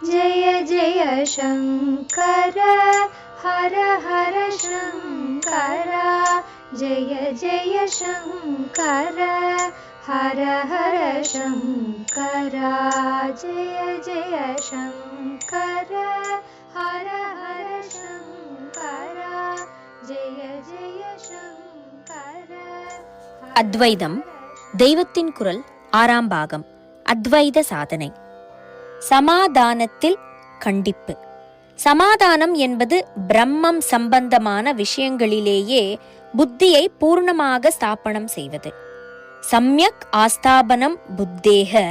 जय जय शङ्कर हर हर शङ्कर जय जय शङ्कर हर हर शङ्कर जय जय शङ्कर हर हर शङ्कर जय जय शङ्कर. அத்வைதம் தெய்வத்தின் குரல் 6ஆம் பாகம். அத்வைத சாதனை. சமாதானத்தில் கண்டிப்பு. சமாதானம் என்பது பிரம்மம் சம்பந்தமான விஷயங்களிலேயே புத்தியை பூர்ணமாக ஸ்தாபனம் செய்வது. சம்யக் ஆஸ்தாபனம் புத்தேக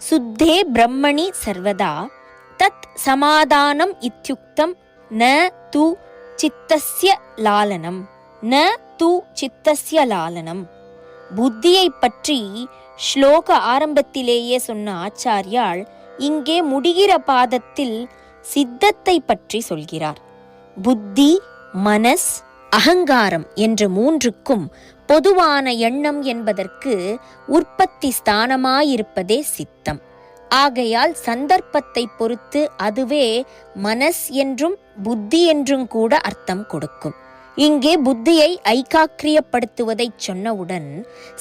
சுத்தே பிரம்மணி சர்வதா தத் சமாதானம் இத்யுக்தம் ந து சித்தஸ்ய லாலனம் ந து சித்தஸ்ய லாலனம். புத்தியை பற்றி ஸ்லோக ஆரம்பத்திலேயே சொன்ன ஆச்சாரியால் இங்கே முடிகிற பாதத்தில் சித்தத்தை பற்றி சொல்கிறார். புத்தி, மனஸ், அகங்காரம் என்ற மூன்றுக்கும் பொதுவான எண்ணம் என்பதற்கு உற்பத்தி ஸ்தானமாயிருப்பதே சித்தம். ஆகையால் சந்தர்ப்பத்தை பொறுத்து அதுவே மனஸ் என்றும் புத்தி என்றும் கூட அர்த்தம் கொடுக்கும். இங்கே புத்தியை ஐகாக்கிரியப்படுத்துவதை சொன்னவுடன்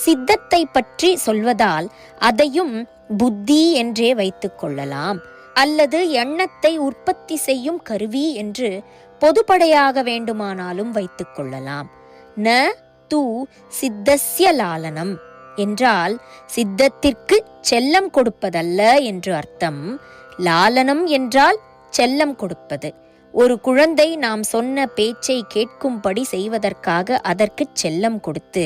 சித்தத்தை பற்றி சொல்வதால் அதையும் புத்தி என்றே வைத்துக் கொள்ளலாம். அல்லது எண்ணத்தை உற்பத்தி செய்யும் கருவி என்று பொதுப்படையாக வேண்டுமானாலும் வைத்துக் கொள்ளலாம். ந து சித்தஸ்ய லாலனம் என்றால் சித்தத்திற்கு செல்லம் கொடுப்பதல்ல என்று அர்த்தம். லாலனம் என்றால் செல்லம் கொடுப்பது. ஒரு குழந்தை நாம் சொன்ன பேச்சை கேட்கும்படி செய்வதற்காக அதற்கு செல்லம் கொடுத்து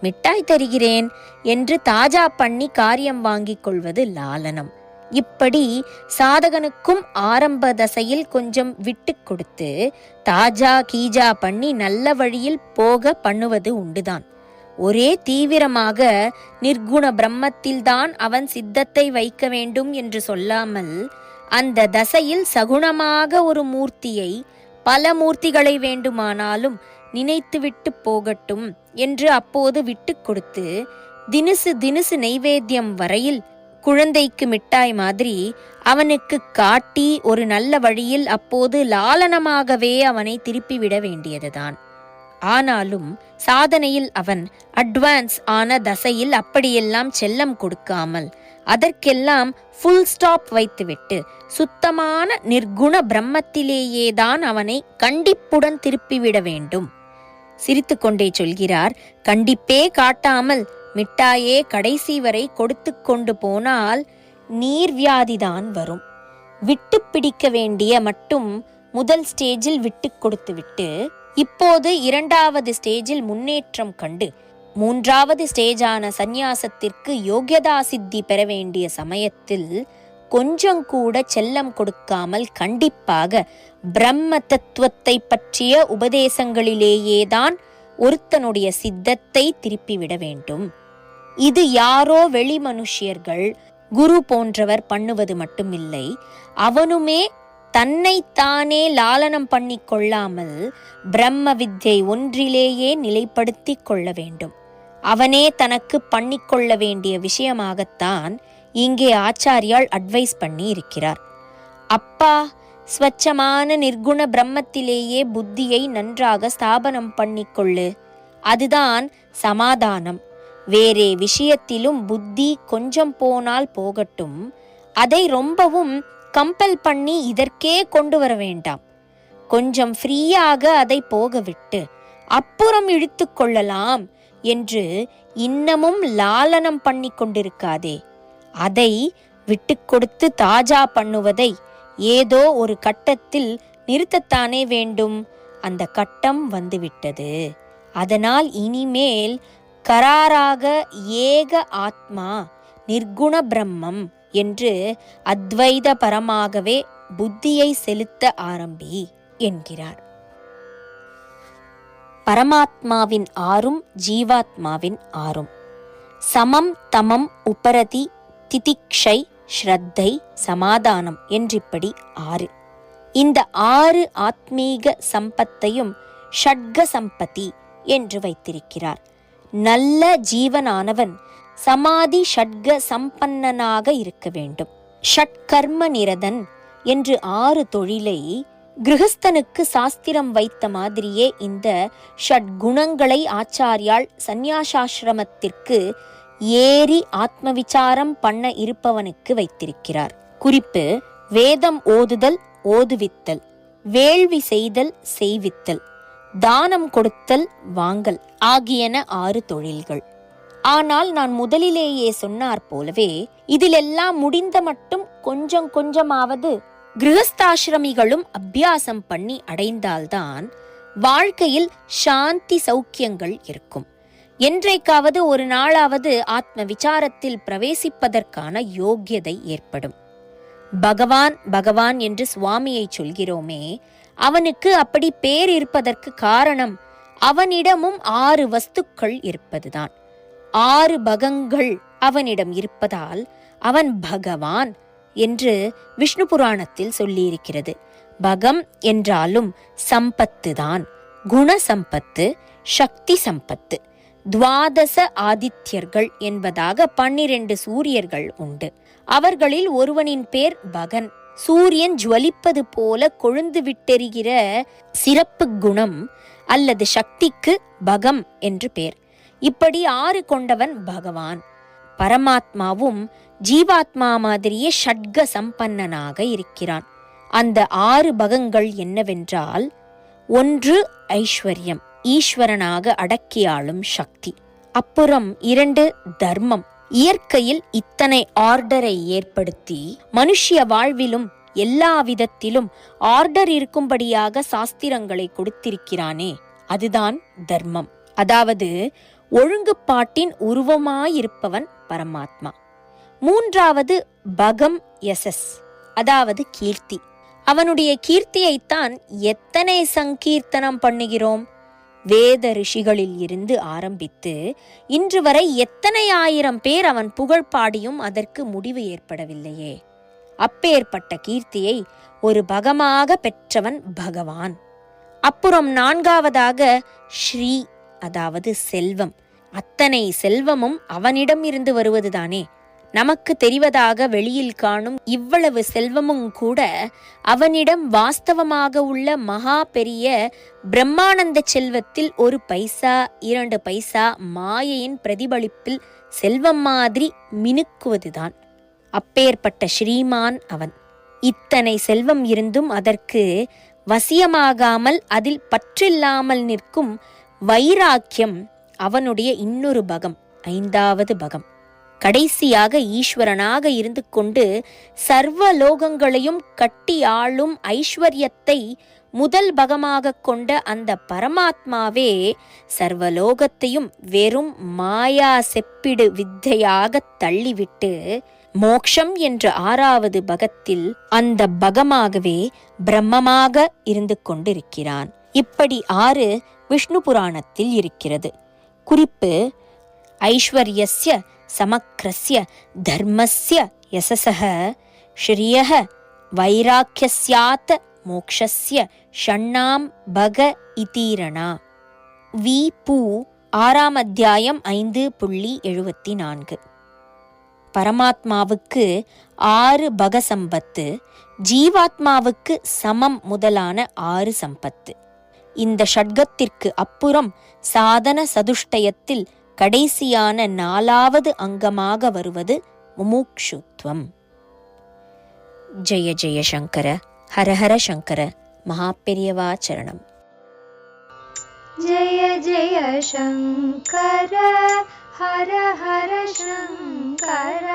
மிட்டாய் தருகிறேன் என்று தாஜா பண்ணி காரியம் வாங்கிக் கொள்வது லாலனம். இப்படி சாதகனுக்கும் ஆரம்ப தசையில் கொஞ்சம் விட்டு கொடுத்து தாஜா கீஜா பண்ணி நல்ல வழியில் போக பண்ணுவது உண்டுதான். ஒரே தீவிரமாக நிர்குண பிரம்மத்தில்தான் அவன் சித்தத்தை வைக்க வேண்டும் என்று சொல்லாமல் அந்த தசையில் சகுணமாக ஒரு மூர்த்தியை, பல மூர்த்திகளை வேண்டுமானாலும் நினைத்துவிட்டு போகட்டும் என்று அப்போது விட்டு கொடுத்து தினுசு தினுசு நைவேத்தியம் வரையில் குழந்தைக்கு மிட்டாய் மாதிரி அவனுக்கு காட்டி ஒரு நல்ல வழியில் அப்போது லாலனமாகவே அவனை திருப்பிவிட வேண்டியதுதான். ஆனாலும் சாதனையில் அவன் அட்வான்ஸ் ஆன தசையில் அப்படியெல்லாம் செல்லம் கொடுக்காமல் அதற்கெல்லாம் ஃபுல் ஸ்டாப் வைத்துவிட்டு சுத்தமான நிர்குண பிரம்மத்திலேயேதான் அவனை கண்டிப்புடன் திருப்பிவிட வேண்டும். சிரித்து கொண்டே சொல்கிறார், கண்டிப்பே காட்டாமல் மிட்டாயே கடைசி வரை கொடுத்து கொண்டு போனால் நீர்வியாதிதான் வரும். விட்டு பிடிக்க வேண்டிய மட்டும் முதல் ஸ்டேஜில் விட்டு கொடுத்து விட்டு இப்போது 2வது ஸ்டேஜில் முன்னேற்றம் கண்டு 3வது ஸ்டேஜான சந்நியாசத்திற்கு யோகியதா சித்தி பெற வேண்டிய சமயத்தில் கொஞ்சம் கூட செல்லம் கொடுக்காமல் கண்டிப்பாக பிரம்ம தத்துவத்தை பற்றிய உபதேசங்களிலேயேதான் ஒருத்தனுடைய சித்தத்தை திருப்பிவிட வேண்டும். இது யாரோ வெளி மனுஷியர்கள், குரு போன்றவர் பண்ணுவது மட்டுமில்லை, அவனுமே தன்னைத்தானே லாலனம் பண்ணி கொள்ளாமல் பிரம்ம வித்யை ஒன்றிலேயே நிலைப்படுத்தி கொள்ள வேண்டும். அவனே தனக்கு பண்ணிக்கொள்ள வேண்டிய விஷயமாகத்தான் இங்கே ஆச்சாரியால் அட்வைஸ் பண்ணி இருக்கிறார். அப்பா, ஸ்வச்சமான நிர்குண பிரம்மத்திலேயே புத்தியை நன்றாக ஸ்தாபனம் பண்ணிக்கொள்ளு, அதுதான் சமாதானம். வேறே விஷயத்திலும் புத்தி கொஞ்சம் போனால் போகட்டும், அதை ரொம்பவும் கம்பல் பண்ணி இதற்கே கொண்டு வர வேண்டாம். கொஞ்சம் ஃப்ரீயாக அதை போகவிட்டு அப்புறம் இழுத்து கொள்ளலாம் என்று இன்னமும் லாலனம் பண்ணி கொண்டிருக்காதே. அதை விட்டு கொடுத்து தாஜா பண்ணுவதை ஏதோ ஒரு கட்டத்தில் நிறுத்தத்தானே வேண்டும். அந்த கட்டம் வந்துவிட்டது. அதனால் இனிமேல் கராராக ஏக ஆத்மா, நிர்குண பிரம்மம் என்று அத்வைத பரமாகவே புத்தியை செலுத்த ஆரம்பி என்கிறார். பரமாத்மாவின் ஆறும் ஜீவாத்மாவின் ஆறும். சமம் தமம் உபரதி திதிக்ஷை ஸ்ரத்தை சமாதானம் என்றிப்படி 6. இந்த 6 ஆத்மீக சம்பத்தையும் ஷட்க சம்பத்தி என்று வைத்திருக்கிறார். நல்ல ஜீவனானவன் சமாதி ஷட்க சம்பன்னனாக இருக்க வேண்டும். ஷட்கர்ம நிரதன் என்று 6 தொழிலை கிரகஸ்தனுக்கு சாஸ்திரம் வைத்த மாதிரியே இந்த ஷட்குணங்களை ஆச்சாரியால் சந்நியாசாசிரமத்திற்கு ஏறி ஆத்ம விசாரம் பண்ண இருப்பவனுக்கு வைத்திருக்கிறார். குறிப்பு: வேதம் ஓதுதல், ஓதுவித்தல், வேள்வி செய்தல், செய்வித்தல், தானம் கொடுத்தல், வாங்கல் ஆகியன 6 தொழில்கள். ஆனால் நான் முதலிலேயே சொன்னார் போலவே இதிலெல்லாம் முடிந்த மட்டும் கொஞ்சம் கொஞ்சமாவது கிரகஸ்தாசிரமிகளும் அபியாசம் பண்ணி அடைந்தால்தான் வாழ்க்கையில் சாந்தி சௌக்கியங்கள் இருக்கும். என்றைக்காவது ஒரு நாளாவது ஆத்ம விசாரத்தில் பிரவேசிப்பதற்கான யோக்கியதை ஏற்படும். பகவான் பகவான் என்று சுவாமியை சொல்கிறோமே, அவனுக்கு அப்படி பேர் இருப்பதற்கு காரணம் அவனிடமும் 6 வஸ்துக்கள் இருப்பதுதான். 6 பகங்கள் அவனிடம் இருப்பதால் அவன் பகவான் என்று விஷ்ணு புராணத்தில் சொல்லியிருக்கிறது. பகம் என்றாலும் சம்பத்து தான். குண சம்பத்து, சக்தி சம்பத்து. துவாதச ஆதித்யர்கள் என்பதாக 12 சூரியர்கள் உண்டு. அவர்களில் ஒருவனின் பேர் பகன். சூரியன் ஜுவலிப்பது போல கொழுந்து விட்டெரிகிற சிறப்பு குணம் அல்லது சக்திக்கு பகம் என்று பேர். இப்படி 6 கொண்டவன் பகவான். பரமாத்மாவும் ஜீவாத்மா மாதிரியே ஷட்க சம்பன்னனாக இருக்கிறான். அந்த 6 பகங்கள் என்னவென்றால், 1 ஐஸ்வர்யம், ஈஸ்வரனாக அடக்கியாளும் சக்தி. அப்புறம் 2 தர்மம், இயற்கையில் இத்தனை ஆர்டரை ஏற்படுத்தி மனுஷ்ய வாழ்விலும் எல்லா விதத்திலும் ஆர்டர் இருக்கும்படியாக சாஸ்திரங்களை கொடுத்திருக்கிறானே, அதுதான் தர்மம். அதாவது ஒழுங்குப்பாட்டின் உருவமாயிருப்பவன் பரமாத்மா. 3வது பகம் யசஸ், அதாவது கீர்த்தி. அவனுடைய கீர்த்தியைத்தான் எத்தனை சங்கீர்த்தனம் பண்ணுகிறோம். வேத ரிஷிகளில் இருந்து ஆரம்பித்து இன்று வரை எத்தனை 1000 பேர் அவன் புகழ் பாடியும் அதற்கு முடிவு ஏற்படவில்லையே. அப்பேற்பட்ட கீர்த்தியை ஒரு பகமாக பெற்றவன் பகவான். அப்புறம் 4வதாக ஸ்ரீ, அதாவது செல்வம். அத்தனை செல்வமும் அவனிடம் இருந்து வருவதுதானே. நமக்கு தெரிவதாக வெளியில் காணும் இவ்வளவு செல்வமும் கூட அவனிடம் வாஸ்தவமாக உள்ள மகா பெரிய பிரம்மானந்த செல்வத்தில் 1 பைசா 2 பைசா மாயையின் பிரதிபலிப்பில் செல்வம் மாதிரி மினுக்குவதுதான். அப்பேற்பட்ட ஸ்ரீமான் அவன். இத்தனை செல்வம் இருந்தும் அதற்கு வசியமாகாமல் அதில் பற்றில்லாமல் நிற்கும் வைராக்கியம் அவனுடைய இன்னொரு பகம், 5வது பகம். கடைசியாக ஈஸ்வரனாக இருந்து கொண்டு சர்வ லோகங்களையும் கட்டி ஆளும் ஐஸ்வர்யத்தை முதல் பகமாக கொண்ட அந்த பரமாத்மாவே சர்வலோகத்தையும் வெறும் மாயா செப்பிடு வித்தையாக தள்ளிவிட்டு மோக்ஷம் என்ற 6வது பகத்தில் அந்த பகமாகவே பிரம்மமாக இருந்து கொண்டிருக்கிறான். இப்படி 6 விஷ்ணு புராணத்தில் இருக்கிறது. குறிப்பு: ஐஸ்வர்யஸ்ய சமக்ரஸ்ய தர்மஸ்ய யசஸஹ ஸ்ரீயஹ வைராக்கியஸ்யாத் மோக்ஷஸ்ய ஷண்ணாம் பக இதீரணா. வி. பூ 6ஆம் அத்தியாயம் 5.74. பரமாத்மாவுக்கு 6 பக சம்பத்து, ஜீவாத்மாவுக்கு சமம் முதலான 6 சம்பத்து. இந்த ஷட்கத்திற்கு அப்புறம் சாதன சதுஷ்டயத்தில் கடைசியான 4வது அங்கமாக வருவது முமுக்ஷுத்வம். ஜெய ஜெய சங்கர, ஹரஹர சங்கர, மகாபெரியவா சரணம். ஜெய ஜெய சங்கர, ஹர ஹர சங்கர,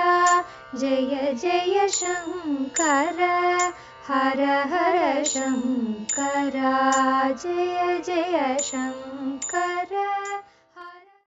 ஜெய ஜெய சங்கர, ஹர ஹர சங்கர, ஜெய ஜெய சங்கர.